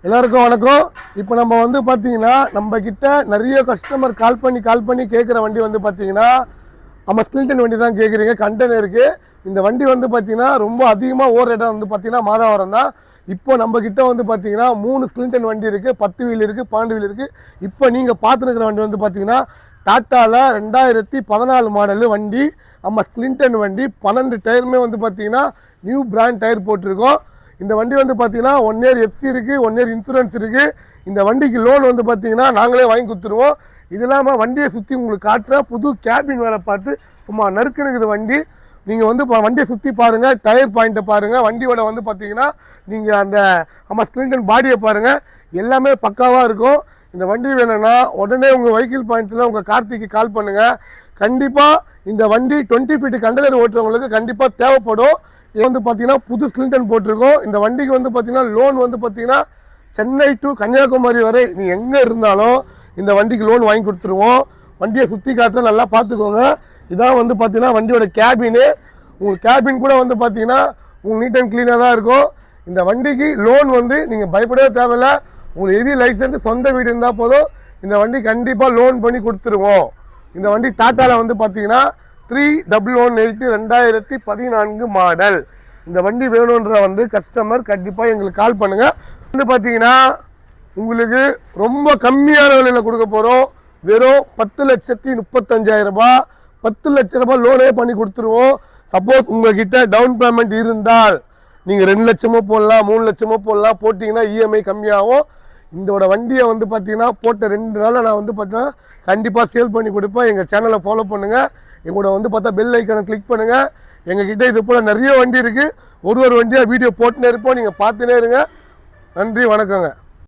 எல்லாருக்கும் வணக்கம். இப்போ நம்ம வந்து பார்த்தீங்கன்னா நம்ம கிட்ட நிறைய கஸ்டமர் கால் பண்ணி கேட்குற வண்டி வந்து பார்த்தீங்கன்னா நம்ம ஸ்கில்டன் வண்டி தான் கேட்குறீங்க. கண்டெய்னருக்கு இந்த வண்டி வந்து பார்த்தீங்கன்னா ரொம்ப அதிகமாக ஓர் இடம் வந்து பார்த்தீங்கன்னா மாதாவரம் தான். இப்போ நம்ம கிட்ட வந்து பார்த்தீங்கன்னா 3 ஸ்கில்டன் வண்டி இருக்குது, 10 வீல் இருக்குது, 12 வீல் இருக்குது. இப்போ நீங்கள் பார்த்துருக்கிற வண்டி வந்து பார்த்தீங்கன்னா டாட்டாவில் 2014 மாடலு வண்டி. நம்ம ஸ்கில்டன் வண்டி 12 டயருமே வந்து பார்த்தீங்கன்னா நியூ பிராண்ட் டயர் போட்டிருக்கோம். இந்த வண்டி வந்து பார்த்தீங்கன்னா 1 இயர் எஃப்சி இருக்குது, 1 இயர் இன்சூரன்ஸ் இருக்குது. இந்த வண்டிக்கு லோன் வந்து பார்த்தீங்கன்னா நாங்களே வாங்கி கொடுத்துருவோம். இது இல்லாமல் வண்டியை சுற்றி உங்களுக்கு காட்டுற புது கேபின் வேலை பார்த்து சும்மா நறுக்குனுக்குது வண்டி. நீங்கள் வந்து வண்டியை சுற்றி பாருங்கள், டயர் பாயிண்ட்டை பாருங்கள், வண்டியோட வந்து பார்த்தீங்கன்னா நீங்கள் அந்த நம்ம ஸ்கில்டன் பாடியை பாருங்கள், எல்லாமே பக்காவாக இருக்கும். இந்த வண்டி வேணும்னா உடனே உங்கள் வெஹிக்கிள் பாயிண்ட்ஸில் உங்கள் கார்த்திக்கு கால் பண்ணுங்கள். கண்டிப்பாக இந்த வண்டி 20 ஃபீட் கண்டெய்னர் ஓட்டுறவங்களுக்கு கண்டிப்பாக தேவைப்படும். இது வந்து பார்த்தீங்கன்னா புது ஸ்கில்டன் போட்டிருக்கோம். இந்த வண்டிக்கு வந்து பார்த்தீங்கன்னா லோன் வந்து பார்த்தீங்கன்னா சென்னை டு கன்னியாகுமரி வரை நீ எங்கே இருந்தாலும் இந்த வண்டிக்கு லோன் வாங்கி கொடுத்துருவோம். வண்டியை சுற்றி காட்டுற நல்லா பார்த்துக்கோங்க. இதான் வந்து பார்த்தீங்கன்னா வண்டியோட கேபின்னு. உங்களுக்கு கேபின் கூட வந்து பார்த்தீங்கன்னா உங்களுக்கு நீட் அண்ட் க்ளீனாக தான் இருக்கும். இந்த வண்டிக்கு லோன் வந்து நீங்கள் பயப்படவே தேவையில்லை. உங்களுக்கு ஹெவி லைசன்ஸ் சொந்த வீடு இருந்தால் போதும், இந்த வண்டி கண்டிப்பாக லோன் பண்ணி கொடுத்துருவோம். இந்த வண்டி டாட்டாவில் வந்து பார்த்தீங்கன்னா 3118 2014 மாடல். இந்த வண்டி வேணுன்ற வந்து கஸ்டமர் கண்டிப்பாக எங்களுக்கு கால் பண்ணுங்கள். வந்து பார்த்தீங்கன்னா உங்களுக்கு ரொம்ப கம்மியான விலையில் கொடுக்க போகிறோம். வெறும் 10,35,000 ரூபாய், 10 லட்ச ரூபாய் லோனே பண்ணி கொடுத்துருவோம். சப்போஸ் உங்ககிட்ட டவுன் பேமெண்ட் இருந்தால் நீங்கள் 2 லட்சமோ போடலாம், 3 லட்சமோ போடலாம். போட்டிங்கன்னா இஎம்ஐ கம்மியாகும். இதோட வண்டியை வந்து பார்த்தீங்கன்னா போட்ட 2 நாளில் நான் வந்து பார்த்தீங்கன்னா கண்டிப்பாக சேல் பண்ணி கொடுப்பேன். எங்கள் சேனலை ஃபாலோ பண்ணுங்கள். எங்களோட வந்து பார்த்தா பெல் ஐக்கானை கிளிக் பண்ணுங்கள். எங்ககிட்ட இது போல் நிறைய வண்டி இருக்குது. ஒரு வண்டியாக வீடியோ போட்டுனே இருப்போம். நீங்கள் பார்த்துனே இருங்க. நன்றி, வணக்கங்க.